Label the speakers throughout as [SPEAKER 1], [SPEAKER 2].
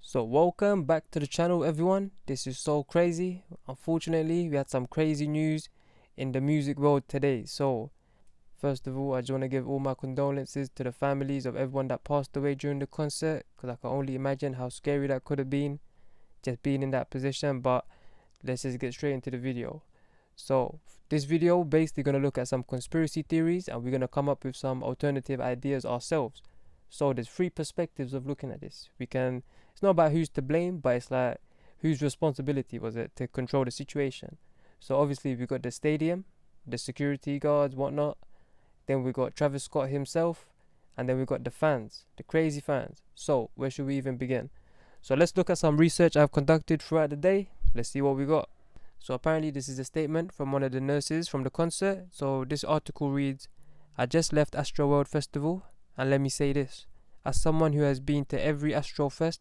[SPEAKER 1] So welcome back to the channel, everyone. This is so crazy. Unfortunately, we had some crazy news in the music world today. So first of all, I just want to give all my condolences to the families of everyone that passed away during the concert, because I can only imagine how scary that could have been, just being in that position. But let's just get straight into the video. So this video basically going to look at some conspiracy theories, and we're going to come up with some alternative ideas ourselves. So there's three perspectives of looking at this. It's not about who's to blame, but it's like whose responsibility was it to control the situation. So obviously we got the stadium, the security guards, whatnot. Then we got Travis Scott himself, and then we got the fans, the crazy fans. So where should we even begin? So let's look at some research I've conducted throughout the day. Let's see what we got. So apparently this is a statement from one of the nurses from the concert. So this article reads, "I just left Astro World Festival, and let me say this, as someone who has been to every Astro Fest,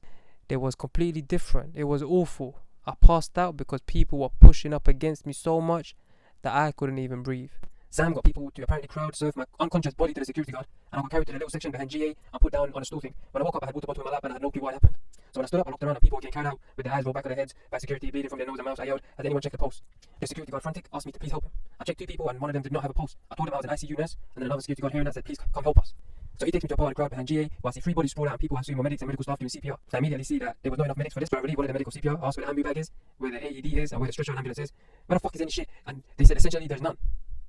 [SPEAKER 1] it was completely different. It was awful. I passed out because people were pushing up against me so much that I couldn't even breathe. Sam got people to apparently crowd surf my unconscious body to the security guard, and I got carried to the little section behind GA and put down on a stool thing. When I woke up, I had water bottle in my lap and I had no clue what happened. So when I stood up, I looked around and people were getting carried out with their eyes rolled back on their heads by security bleeding from their nose and mouths. I yelled, has anyone checked the pulse? The security guard, frantic, asked me to please help him. I checked two people and one of them did not have a pulse. I told him I was an ICU nurse, and then another security guard hearing that said, please come help us. So he takes me to a part of the crowd behind GA, where I see three bodies sprawled out and people have seen more medics and medical staff doing CPR. So I immediately see that there was not enough medics for this, so I relieved one of the medical CPR, asked where the ambu bag is, where the AED is, and where the stretcher and ambulance is. Where the fuck is any shit? And they said essentially there's none.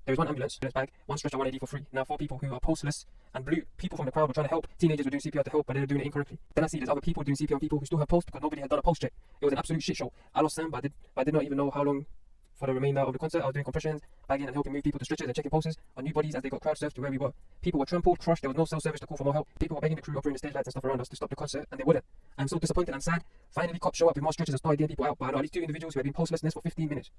[SPEAKER 1] There was one ambulance bag, one stretcher, one AED for free. Now 4 people who are pulseless and blue. People from the crowd were trying to help. Teenagers were doing CPR to help, but they were doing it incorrectly. Then I see there's other people doing CPR, people who still have pulse because nobody had done a pulse check. It was an absolute shit show. I lost Sam, but I did not even know how long for the remainder of the concert. I was doing compressions, bagging and helping move people to stretchers and checking pulses on new bodies as they got crowd surfed to where we were. People were trampled, crushed, there was no cell service to call for more help. People were begging the crew operating the stage lights and stuff around us to stop the concert, and they wouldn't. I'm so disappointed and sad. Finally, cops show up with more stretchers and started getting people out, but I know at least 2 individuals who had been pulselessness for 15 minutes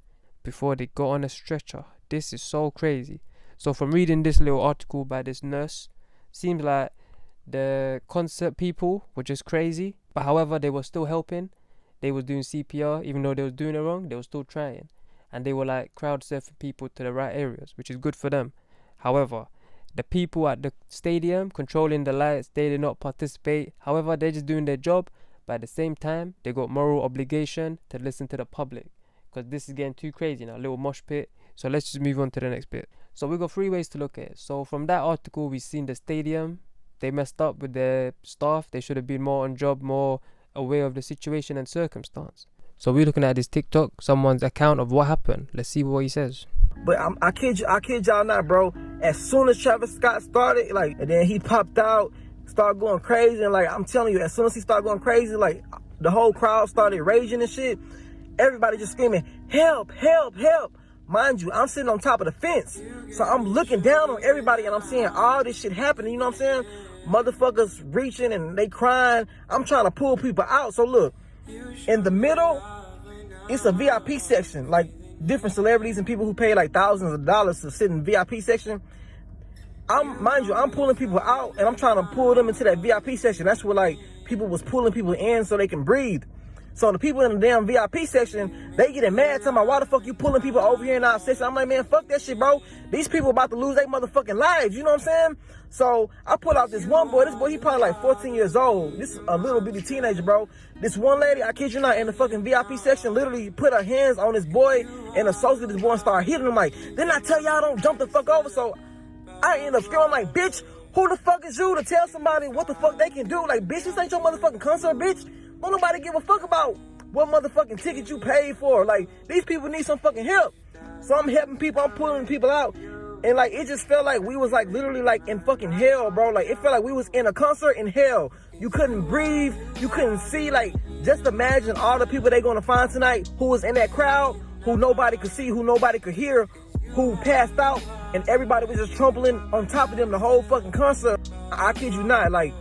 [SPEAKER 1] before they got on a stretcher. This is so crazy. So from reading this little article by this nurse, seems like the concert people were just crazy, but however they were still helping. They was doing CPR, even though they was doing it wrong, they were still trying. And they were like crowd surfing people to the right areas, which is good for them. However, the people at the stadium controlling the lights, they did not participate. However, they're just doing their job, but at the same time, they got moral obligation to listen to the public, because this is getting too crazy now, a little mosh pit. So let's just move on to the next bit. So we got 3 ways to look at it. So from that article, we've seen the stadium, they messed up with their staff. They should have been more on job, more aware of the situation and circumstance. So we're looking at this TikTok, someone's account of what happened. Let's see what he says.
[SPEAKER 2] But I kid y'all not, bro. As soon as Travis Scott started, like, and then he popped out, started going crazy, and like, I'm telling you, as soon as he started going crazy, like, the whole crowd started raging and shit. Everybody just screaming, help, help, help. Mind you, I'm sitting on top of the fence, so I'm looking down on everybody, and I'm seeing all this shit happening, you know what I'm saying? Motherfuckers reaching, and they crying. I'm trying to pull people out. So look, in the middle, it's a VIP section, like different celebrities and people who pay like thousands of dollars to sit in the VIP section. Mind you, I'm pulling people out, and I'm trying to pull them into that VIP section. That's where like people was pulling people in so they can breathe. So the people in the damn VIP section, they getting mad, talking about why the fuck you pulling people over here in our section. I'm like, man, fuck that shit, bro. These people about to lose their motherfucking lives, you know what I'm saying? So I pull out this one boy. This boy, he probably like 14 years old. This is a little bitty teenager, bro. This one lady, I kid you not, in the fucking VIP section, literally put her hands on this boy and associated this boy and started hitting him like, didn't I tell y'all don't jump the fuck over? So I end up screaming like, bitch, who the fuck is you to tell somebody what the fuck they can do? Like, bitch, this ain't your motherfucking concert, bitch. Don't nobody give a fuck about what motherfucking ticket you paid for. Like, these people need some fucking help. So I'm helping people, I'm pulling people out. And like, it just felt like we was like literally like in fucking hell, bro. Like, it felt like we was in a concert in hell. You couldn't breathe, you couldn't see. Like, just imagine all the people they gonna find tonight who was in that crowd, who nobody could see, who nobody could hear, who passed out, and everybody was just trampling on top of them the whole fucking concert. I kid you not, like,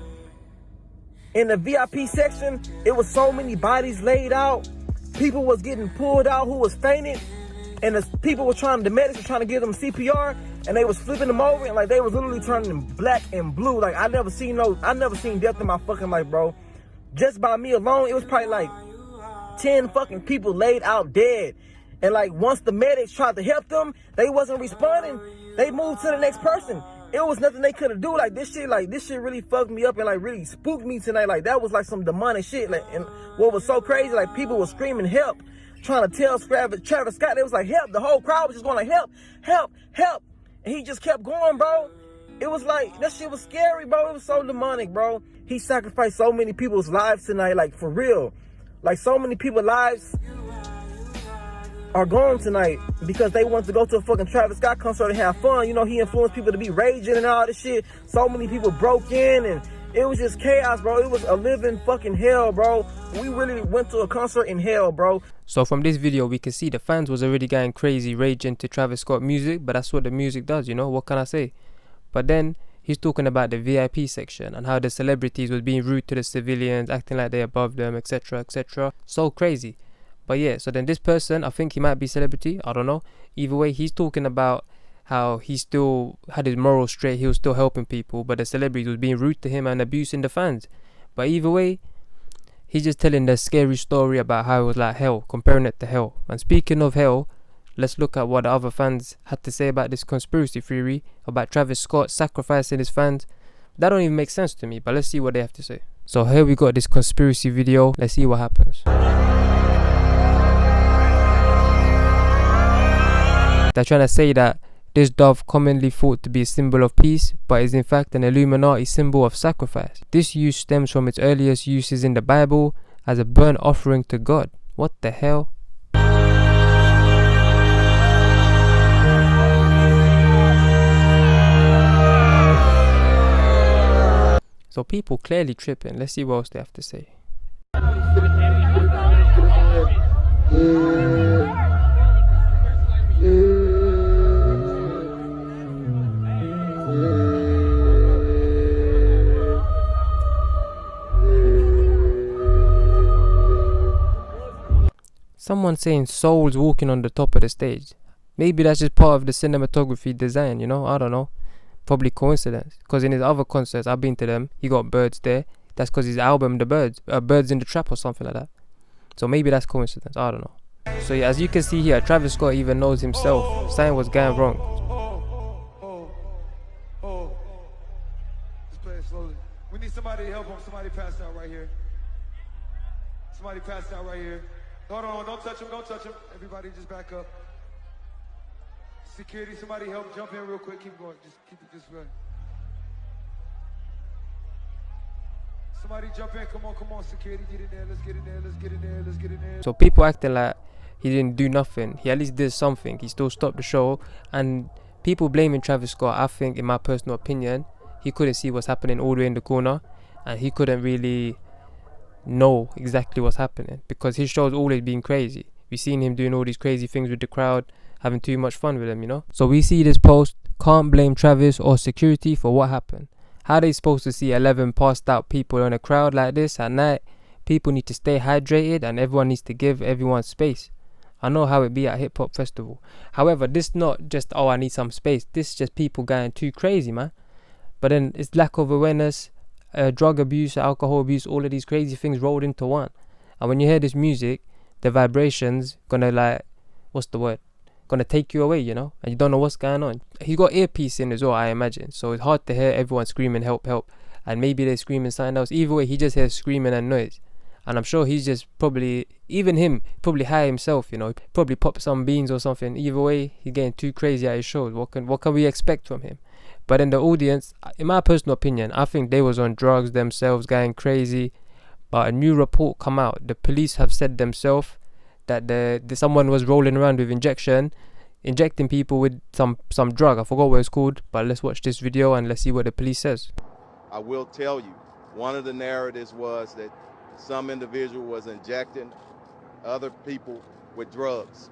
[SPEAKER 2] in the VIP section, it was so many bodies laid out. People was getting pulled out who was fainting. And the people were the medics were trying to give them CPR, and they was flipping them over, and like they was literally turning them black and blue. Like I never seen death in my fucking life, bro. Just by me alone, it was probably like 10 fucking people laid out dead. And like once the medics tried to help them, they wasn't responding. They moved to the next person. it was nothing they could have do. Like this shit really fucked me up and like really spooked me tonight. Like that was like some demonic shit. Like, and what was so crazy, like people were screaming help, trying to tell Travis Scott. They was like help. The whole crowd was just going like help, help, help, and he just kept going, bro. It was like that shit was scary, bro. It was so demonic, bro. He sacrificed so many people's lives tonight, like for real. Like so many people's lives are gone tonight because they want to go to a fucking Travis Scott concert and have fun. You know, he influenced people to be raging and all this shit. So many people broke in and it was just chaos, bro. It was a living fucking hell, bro. We really went to a concert in hell, bro.
[SPEAKER 1] So from this video, we can see the fans was already going crazy, raging to Travis Scott music, but that's what the music does, you know, what can I say? But then he's talking about the VIP section and how the celebrities was being rude to the civilians, acting like they're above them, etc, etc. So crazy. But yeah, so then this person, I think he might be celebrity, I don't know. Either way, he's talking about how he still had his morals straight, he was still helping people, but the celebrities was being rude to him and abusing the fans. But either way, he's just telling the scary story about how it was like hell, comparing it to hell. And speaking of hell, let's look at what the other fans had to say about this conspiracy theory about Travis Scott sacrificing his fans. That don't even make sense to me, but let's see what they have to say. So here we got this conspiracy video, let's see what happens. They're trying to say that this dove, commonly thought to be a symbol of peace, but is in fact an Illuminati symbol of sacrifice. This use stems from its earliest uses in the Bible as a burnt offering to God. What the hell? So people clearly tripping. Let's see what else they have to say. Someone saying souls walking on the top of the stage. Maybe that's just part of the cinematography design, you know, I don't know. Probably coincidence, because in his other concerts, I've been to them, he got birds there. That's because his album, The Birds, Birds in the Trap or something like that. So maybe that's coincidence, I don't know. So yeah, as you can see here, Travis Scott even knows himself something was going wrong.
[SPEAKER 3] Just play it slowly. We need somebody to help him. Somebody passed out right here. Somebody passed out right here. Hold on, don't touch him, don't touch him. Everybody just back up. Security, somebody help jump in real quick. Keep going, just keep it this way. Somebody jump in, come on, security, get in there, let's get in there, let's get in there, let's get in there.
[SPEAKER 1] So people acting like he didn't do nothing. He at least did something. He still stopped the show. And people blaming Travis Scott, I think, in my personal opinion, he couldn't see what's happening all the way in the corner. And he couldn't really know exactly what's happening, because his show's always been crazy. We've seen him doing all these crazy things with the crowd, having too much fun with them, you know. So we see this post, can't blame Travis or security for what happened. How are they supposed to see 11 passed out people in a crowd like this at night? People need to stay hydrated and everyone needs to give everyone space. I know how it be at hip hop festival. However, this not just, oh, I need some space. This is just people going too crazy, man. But then it's lack of awareness, drug abuse, alcohol abuse, all of these crazy things rolled into one. And when you hear this music, the vibrations gonna like, what's the word? Gonna take you away, you know, and you don't know what's going on. He got earpiece in as well, I imagine, so it's hard to hear everyone screaming help, help, and maybe they're screaming something else. Either way, he just hears screaming and noise, and I'm sure he's just probably, even him, probably high himself, you know, probably pop some beans or something. Either way, he's getting too crazy at his shows. What can we expect from him? But in the audience, in my personal opinion, I think they was on drugs themselves, going crazy. But a new report come out. The police have said themselves that someone was rolling around with injecting people with some drug. I forgot what it's called, but let's watch this video and let's see what the police says.
[SPEAKER 4] I will tell you, one of the narratives was that some individual was injecting other people with drugs.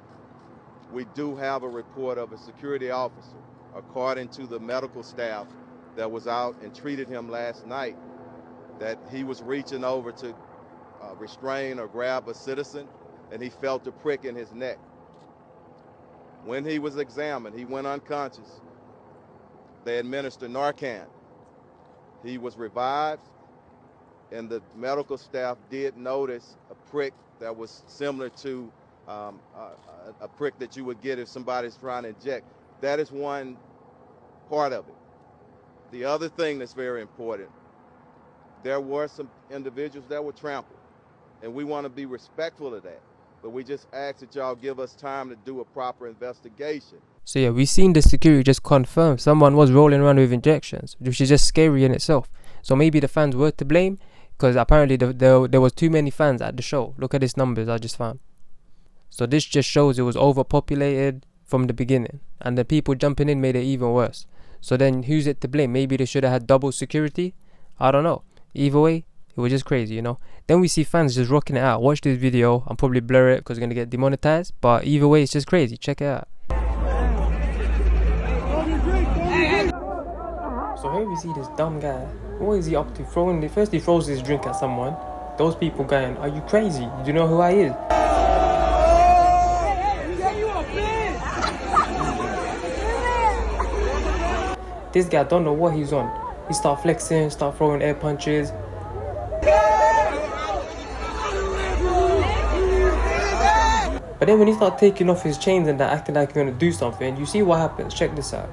[SPEAKER 4] We do have a report of a security officer, according to the medical staff that was out and treated him last night, that he was reaching over to restrain or grab a citizen, and he felt a prick in his neck. When he was examined, he went unconscious. They administered Narcan. He was revived, and the medical staff did notice a prick that was similar to a prick that you would get if somebody's trying to inject. That is one part of it. The other thing that's very important, there were some individuals that were trampled, and we want to be respectful of that. But we just ask that y'all give us time to do a proper investigation.
[SPEAKER 1] So yeah, we seen the security just confirm someone was rolling around with injections, which is just scary in itself. So maybe the fans were to blame, because apparently there was too many fans at the show. Look at these numbers I just found. So this just shows it was overpopulated from the beginning, and the people jumping in made it even worse. So then who's it to blame? Maybe they should have had double security? I don't know. Either way, it was just crazy, you know. Then we see fans just rocking it out. Watch this video. I'll probably blur it because it's going to get demonetized. But either way, it's just crazy. Check it out. So here we see this dumb guy. What is he up to? First he throws his drink at someone. Those people going, are you crazy? Do you know who I is? This guy don't know what he's on. He start flexing, start throwing air punches. But then when he start taking off his chains and that, acting like he's gonna do something, you see what happens. Check this out.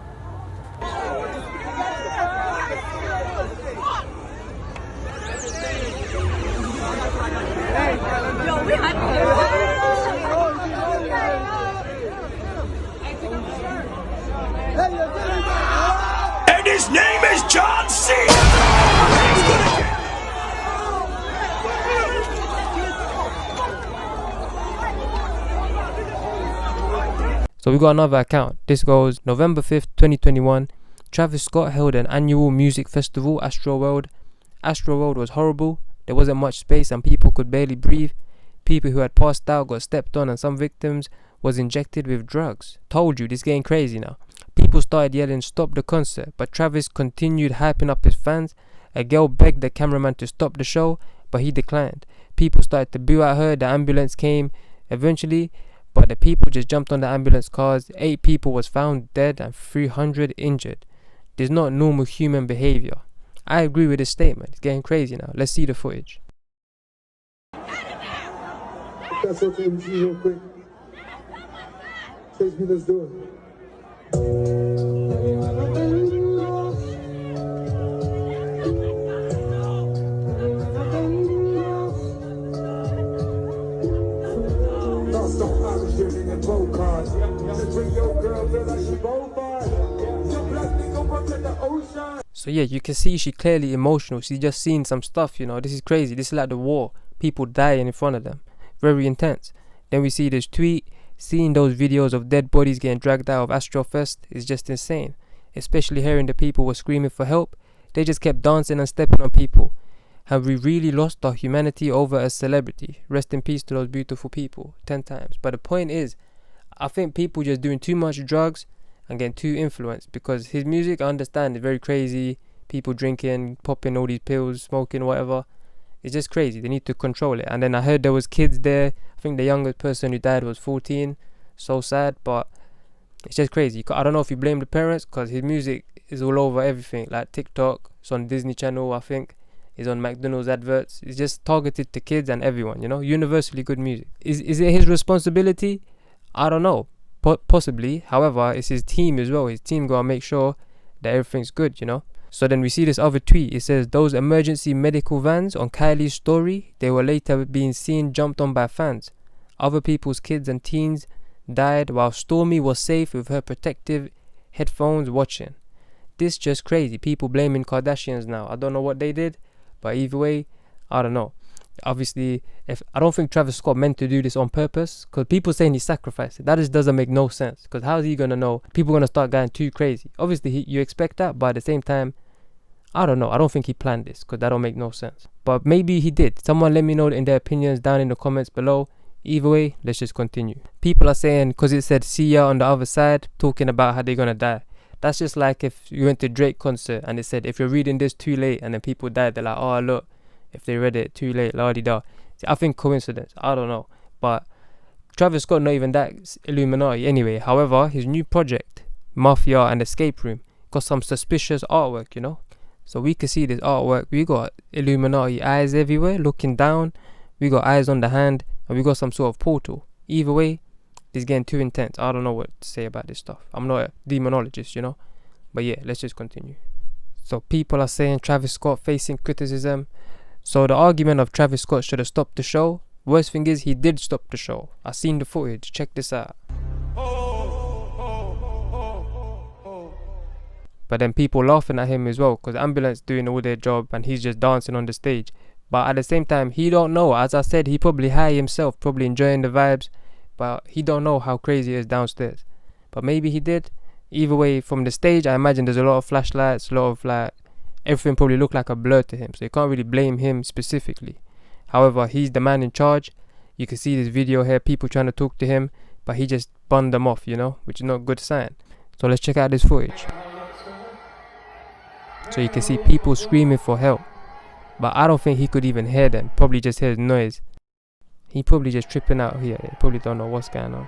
[SPEAKER 5] And his name is John C.
[SPEAKER 1] So we got another account. This goes November 5th, 2021. Travis Scott held an annual music festival, Astro World. Astro World was horrible. There wasn't much space and people could barely breathe. People who had passed out got stepped on and some victims was injected with drugs. Told you, this getting crazy now. People started yelling, stop the concert, but Travis continued hyping up his fans. A girl begged the cameraman to stop the show, but he declined. People started to boo at her. The ambulance came eventually, but the people just jumped on the ambulance cars. 8 people was found dead and 300 injured. There's not normal human behavior. I agree with this statement. It's getting crazy now. Let's see the footage.
[SPEAKER 6] That's okay with you real quick. Chase me, let's do it.
[SPEAKER 1] So yeah, you can see she clearly emotional. She's just seen some stuff, you know. This is crazy. This is like the war. People dying in front of them. Very intense. Then we see this tweet. Seeing those videos of dead bodies getting dragged out of Astro Fest is just insane. Especially hearing the people were screaming for help. They just kept dancing and stepping on people. Have we really lost our humanity over a celebrity? Rest in peace to those beautiful people. 10 times. But the point is, I think people just doing too much drugs and getting too influenced, because his music, I understand, is very crazy. People drinking, popping all these pills, smoking, whatever. It's just crazy. They need to control it. And then I heard there was kids there. I think the youngest person who died was 14. So sad, but it's just crazy. I don't know if you blame the parents, because his music is all over everything, like TikTok. It's on Disney Channel, I think. It's on McDonald's adverts. It's just targeted to kids and everyone, you know. Universally good music. Is it his responsibility? I don't know. Possibly. However, it's his team as well. His team gotta make sure that everything's good, you know. So then we see this other tweet. It says, those emergency medical vans on Kylie's story, they were later being seen jumped on by fans. Other people's kids and teens died while Stormy was safe with her protective headphones watching. This just crazy. People blaming Kardashians now. I don't know what they did, but either way, I don't know. Obviously, I don't think Travis Scott meant to do this on purpose, because people saying he sacrificed it. That just doesn't make no sense, because how is he going to know? People going to start going too crazy. Obviously, you expect that, but at the same time, I don't know. I don't think he planned this, because that don't make no sense. But maybe he did. Someone let me know in their opinions down in the comments below. Either way, let's just continue. People are saying, because it said see ya on the other side, talking about how they're going to die. That's just like if you went to Drake concert and it said, if you're reading this too late, and then people died, they're like, oh, look, if they read it too late, la-di-da. I think coincidence. I don't know. But Travis Scott not even that Illuminati anyway. However, his new project, Mafia and Escape Room, got some suspicious artwork, you know. So we can see this artwork. We got Illuminati eyes everywhere looking down. We got eyes on the hand. And we got some sort of portal. Either way, it's getting too intense. I don't know what to say about this stuff. I'm not a demonologist, you know. But yeah, let's just continue. So people are saying Travis Scott facing criticism. So the argument of Travis Scott should have stopped the show. Worst thing is he did stop the show. I seen the footage. Check this out. But then people laughing at him as well, because ambulance doing all their job and he's just dancing on the stage. But at the same time, he don't know. As I said, he probably high himself, probably enjoying the vibes, but he don't know how crazy it is downstairs. But maybe he did. Either way, from the stage, I imagine there's a lot of flashlights, a lot of like, everything probably looked like a blur to him. So you can't really blame him specifically. However, he's the man in charge. You can see this video here, people trying to talk to him, but he just bunned them off, you know, which is not a good sign. So let's check out this footage. So you can see people screaming for help. But I don't think he could even hear them. Probably just hears noise. He probably just tripping out here. He probably don't know what's going on.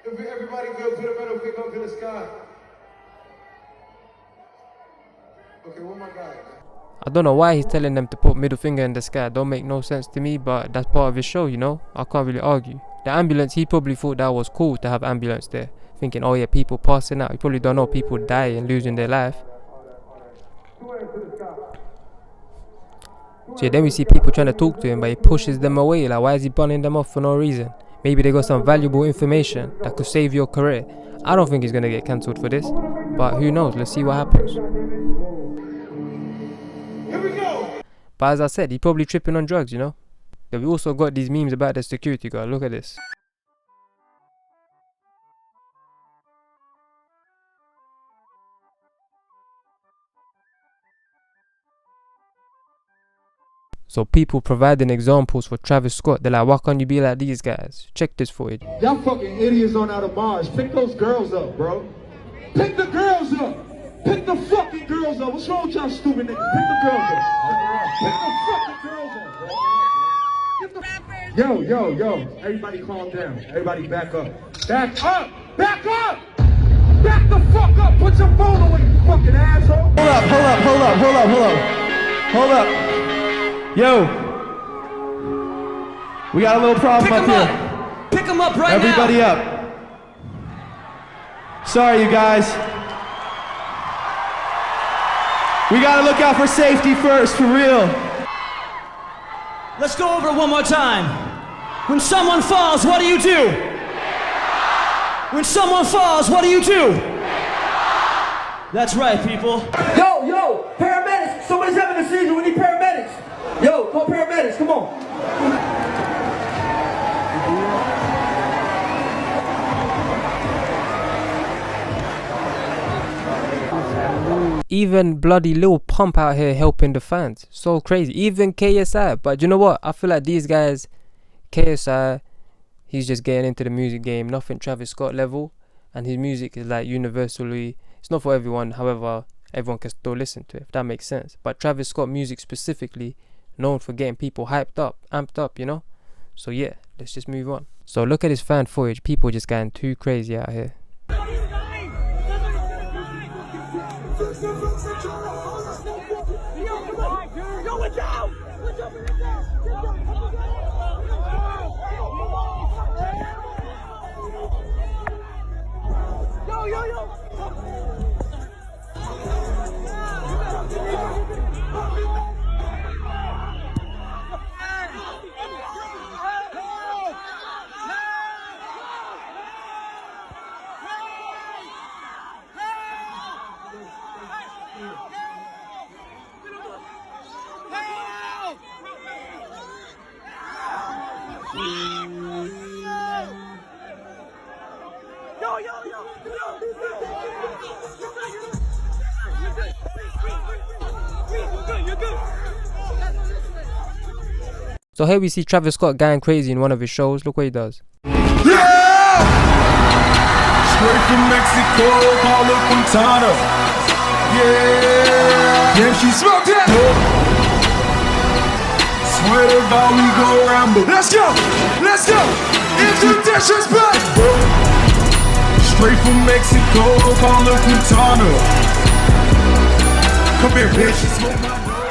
[SPEAKER 3] If everybody go to the middle, pick up to the sky. Okay, where my guy?
[SPEAKER 1] I don't know why he's telling them to put middle finger in the sky. Don't make no sense to me, but that's part of his show, you know. I can't really argue. The ambulance, he probably thought that was cool to have ambulance there. Thinking, oh yeah, people passing out. You probably don't know people dying, losing their life. So yeah, then we see people trying to talk to him, but he pushes them away. Like, why is he bunning them off for no reason? Maybe they got some valuable information that could save your career. I don't think he's gonna get cancelled for this, but who knows? Let's see what happens.
[SPEAKER 3] Here we go.
[SPEAKER 1] But as I said, he probably tripping on drugs, you know. Then we also got these memes about the security guard. Look at this. So people providing examples for Travis Scott. They're like, why can't you be like these guys? Check this footage.
[SPEAKER 6] Y'all fucking idiots on out of Mars. Pick those girls up, bro. Pick the girls up. Pick the fucking girls up. What's wrong with y'all stupid niggas? Pick the girls up. Pick the fucking girls up, bro. Yo. Everybody calm down. Everybody back up. Back up. Back up. Back the fuck up. Put your phone away, you fucking asshole.
[SPEAKER 2] Hold up. Yo, we got a little problem up here.
[SPEAKER 7] Pick him up right
[SPEAKER 2] Everybody
[SPEAKER 7] now.
[SPEAKER 2] up. Sorry, you guys. We gotta look out for safety first, for real.
[SPEAKER 7] Let's go over it one more time. When someone falls, what do you do? When someone falls, what do you do? That's right, people.
[SPEAKER 2] Yo, paramedics. Somebody's having a seizure. We need paramedics. Yo, call paramedics. Come on.
[SPEAKER 1] Even bloody Lil Pump out here helping the fans. So crazy. Even KSI. But you know what? I feel like these guys, KSI, he's just getting into the music game. Nothing Travis Scott level. And his music is like universally, it's not for everyone. However, everyone can still listen to it, if that makes sense. But Travis Scott music specifically, known for getting people hyped up, amped up, you know. So yeah, let's just move on. So look at this fan footage. People just getting too crazy out here. So here we see Travis Scott going crazy in one of his shows. Look what he does.
[SPEAKER 5] Yeah! Straight from Mexico, call it Quintana. Yeah! Damn, she smoked that! Swear to God, we go ramble. Let's go! Into disrespect! Straight from Mexico, call it Quintana. Come here, bitch. Smoke my dope.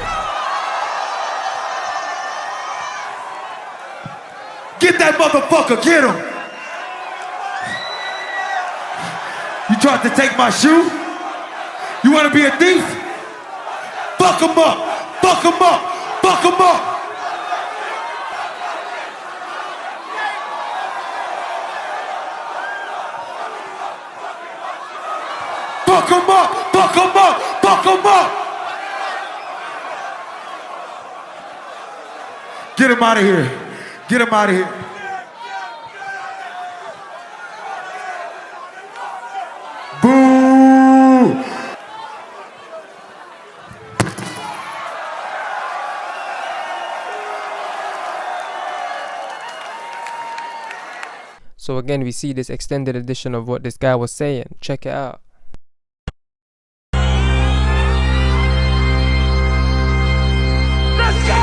[SPEAKER 5] Get that motherfucker, get him! tried to take my shoe? You wanna be a thief? Fuck 'em up! Fuck 'em up! Fuck 'em up! Fuck 'em up! Fuck 'em up! Fuck 'em up! Get him out of here. Get him out of here. Boo!
[SPEAKER 1] So again, we see this extended edition of what this guy was saying. Check it out.
[SPEAKER 5] Let's go!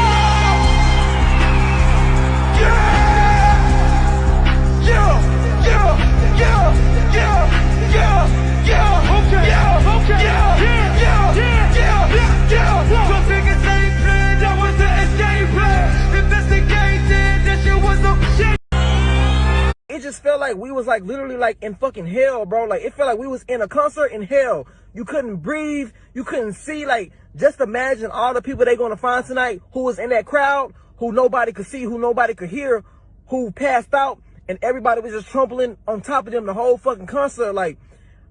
[SPEAKER 2] It just felt like we was like literally like in fucking hell, bro. Like it felt like we was in a concert in hell. You couldn't breathe, you couldn't see. Like just imagine all the people they gonna find tonight who was in that crowd, who nobody could see, who nobody could hear, who passed out, and everybody was just trampling on top of them the whole fucking concert. Like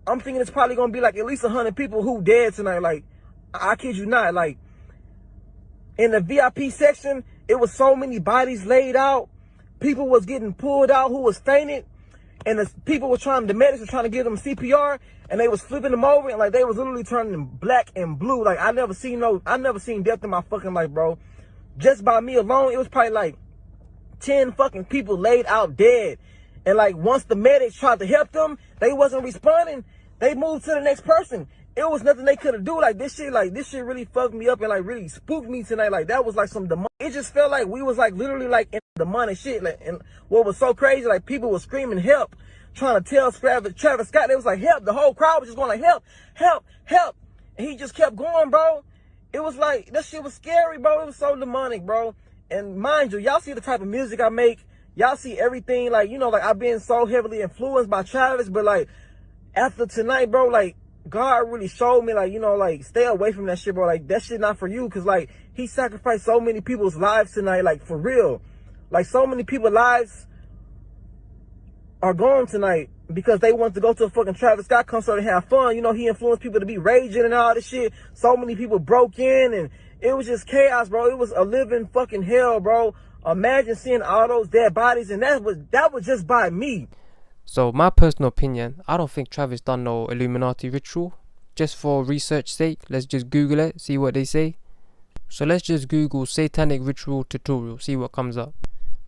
[SPEAKER 2] I'm thinking it's probably gonna be like at least 100 people who dead tonight. Like I kid you not. Like in the VIP section, it was so many bodies laid out. People was getting pulled out who was fainted, and the medics were trying to give them CPR, and they was flipping them over, and like they was literally turning black and blue. Like I never seen death in my fucking life, bro. Just by me alone, it was probably like 10 fucking people laid out dead. And like once the medics tried to help them, they wasn't responding. They moved to the next person. It was nothing they could have do. Like this shit really fucked me up and like really spooked me tonight. Like that was like some demonic. It just felt like we was like literally like in demonic shit. Like, and what was so crazy, like people were screaming help, trying to tell Travis Scott. They was like help. The whole crowd was just going like help, help, help. And he just kept going, bro. It was like that shit was scary, bro. It was so demonic, bro. And mind you, y'all see the type of music I make. Y'all see everything. Like you know, like I've been so heavily influenced by Travis, but like after tonight, bro, like God really showed me, like, you know, like, stay away from that shit, bro. Like, that shit not for you, because, like, he sacrificed so many people's lives tonight, like, for real. Like, so many people's lives are gone tonight because they want to go to a fucking Travis Scott concert and have fun. You know, he influenced people to be raging and all this shit. So many people broke in, and it was just chaos, bro. It was a living fucking hell, bro. Imagine seeing all those dead bodies, and that was just by me.
[SPEAKER 1] So my personal opinion, I don't think Travis done no Illuminati ritual. Just for research sake, let's just Google it, see what they say. So let's just Google satanic ritual tutorial, see what comes up.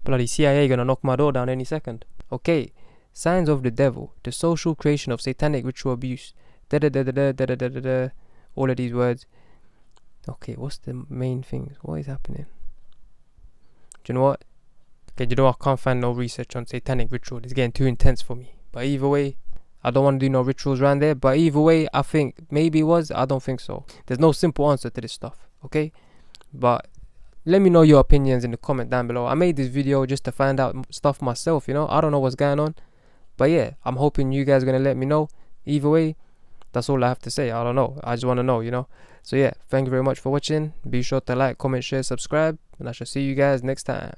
[SPEAKER 1] Bloody CIA gonna knock my door down any second. Okay, signs of the devil, the social creation of satanic ritual abuse. All of these words. Okay, what's the main things? What is happening? Do you know what? Okay, you know I can't find no research on satanic ritual. It's getting too intense for me. But either way, I don't want to do no rituals around there. But either way, I think maybe it was. I don't think so. There's no simple answer to this stuff. Okay? But let me know your opinions in the comment down below. I made this video just to find out stuff myself, you know. I don't know what's going on. But yeah, I'm hoping you guys are going to let me know. Either way, that's all I have to say. I don't know. I just want to know, you know. So yeah, thank you very much for watching. Be sure to like, comment, share, subscribe. And I shall see you guys next time.